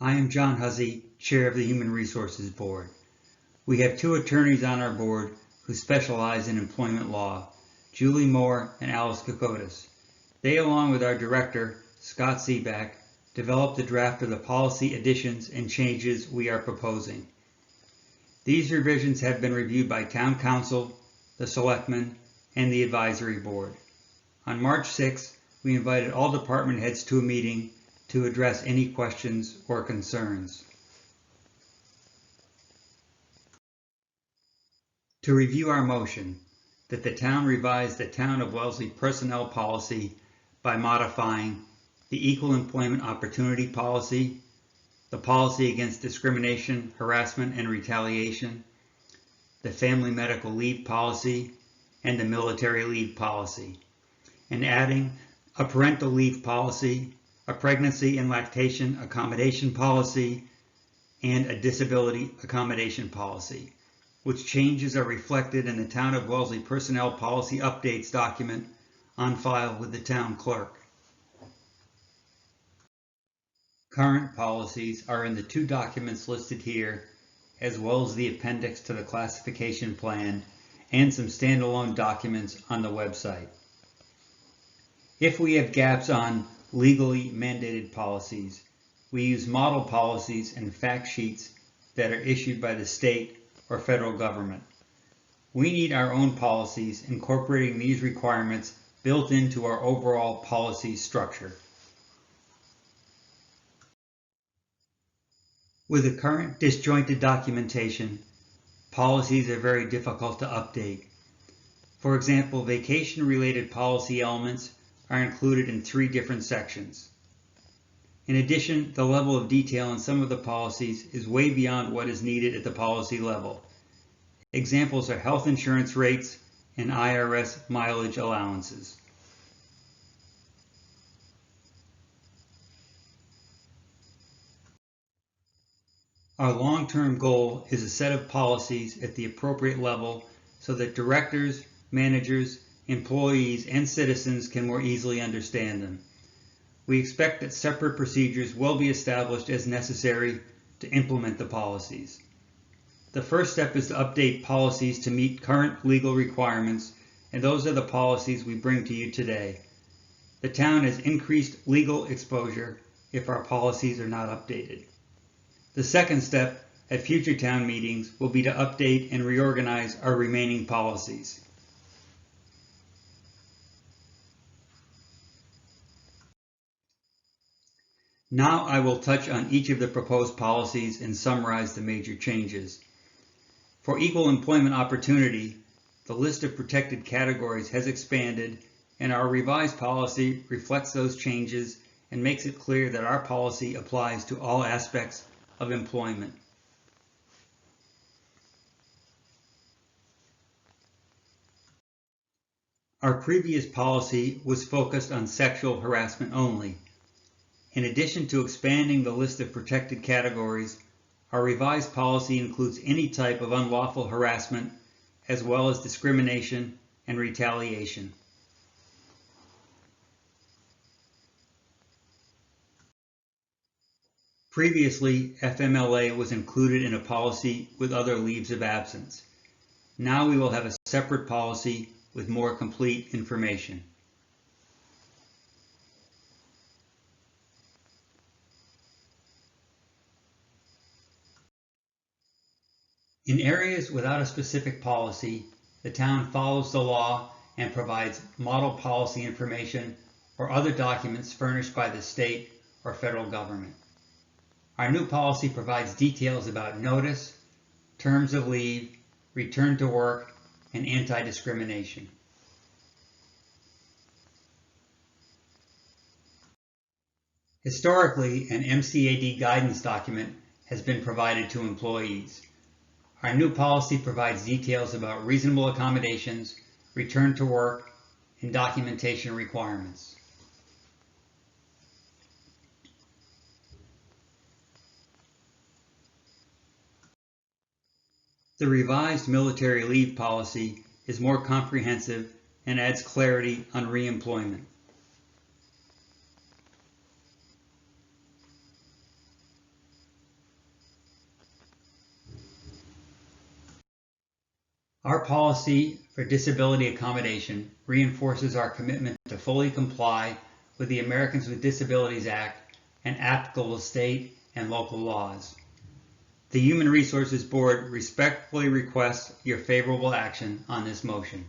I am John Hussey, Chair of the Human Resources Board. We have two attorneys on our board who specialize in employment law, Julie Moore and Alice Kokotis. They, along with our director, Scott Seaback, developed the draft of the policy additions and changes we are proposing. These revisions have been reviewed by Town Council, the Selectmen, and the Advisory Board. On March 6th, we invited all department heads to a meeting to address any questions or concerns. To review our motion, that the town revise the Town of Wellesley personnel policy by modifying the Equal Employment Opportunity Policy, the Policy Against Discrimination, Harassment, and Retaliation, the Family Medical Leave Policy, and the Military Leave Policy, and adding a Parental Leave Policy, a Pregnancy and Lactation Accommodation Policy, and a Disability Accommodation Policy, which changes are reflected in the Town of Wellesley Personnel Policy Updates document on file with the Town Clerk. Current policies are in the two documents listed here, as well as the appendix to the classification plan and some standalone documents on the website. If we have gaps on legally mandated policies, we use model policies and fact sheets that are issued by the state or federal government. We need our own policies incorporating these requirements built into our overall policy structure. With the current disjointed documentation, policies are very difficult to update. For example, vacation-related policy elements are included in 3 different sections. In addition, the level of detail in some of the policies is way beyond what is needed at the policy level. Examples are health insurance rates and IRS mileage allowances. Our long-term goal is a set of policies at the appropriate level so that directors, managers, employees, and citizens can more easily understand them. We expect that separate procedures will be established as necessary to implement the policies. The first step is to update policies to meet current legal requirements, and those are the policies we bring to you today. The town has increased legal exposure if our policies are not updated. The second step at future town meetings will be to update and reorganize our remaining policies. Now I will touch on each of the proposed policies and summarize the major changes. For equal employment opportunity, the list of protected categories has expanded, and our revised policy reflects those changes and makes it clear that our policy applies to all aspects of employment. Our previous policy was focused on sexual harassment only. In addition to expanding the list of protected categories, our revised policy includes any type of unlawful harassment, as well as discrimination and retaliation. Previously, FMLA was included in a policy with other leaves of absence. Now we will have a separate policy with more complete information. In areas without a specific policy, the town follows the law and provides model policy information or other documents furnished by the state or federal government. Our new policy provides details about notice, terms of leave, return to work, and anti-discrimination. Historically, an MCAD guidance document has been provided to employees. Our new policy provides details about reasonable accommodations, return to work, and documentation requirements. The revised military leave policy is more comprehensive and adds clarity on reemployment. Our policy for disability accommodation reinforces our commitment to fully comply with the Americans with Disabilities Act and applicable state and local laws. The Human Resources Board respectfully requests your favorable action on this motion.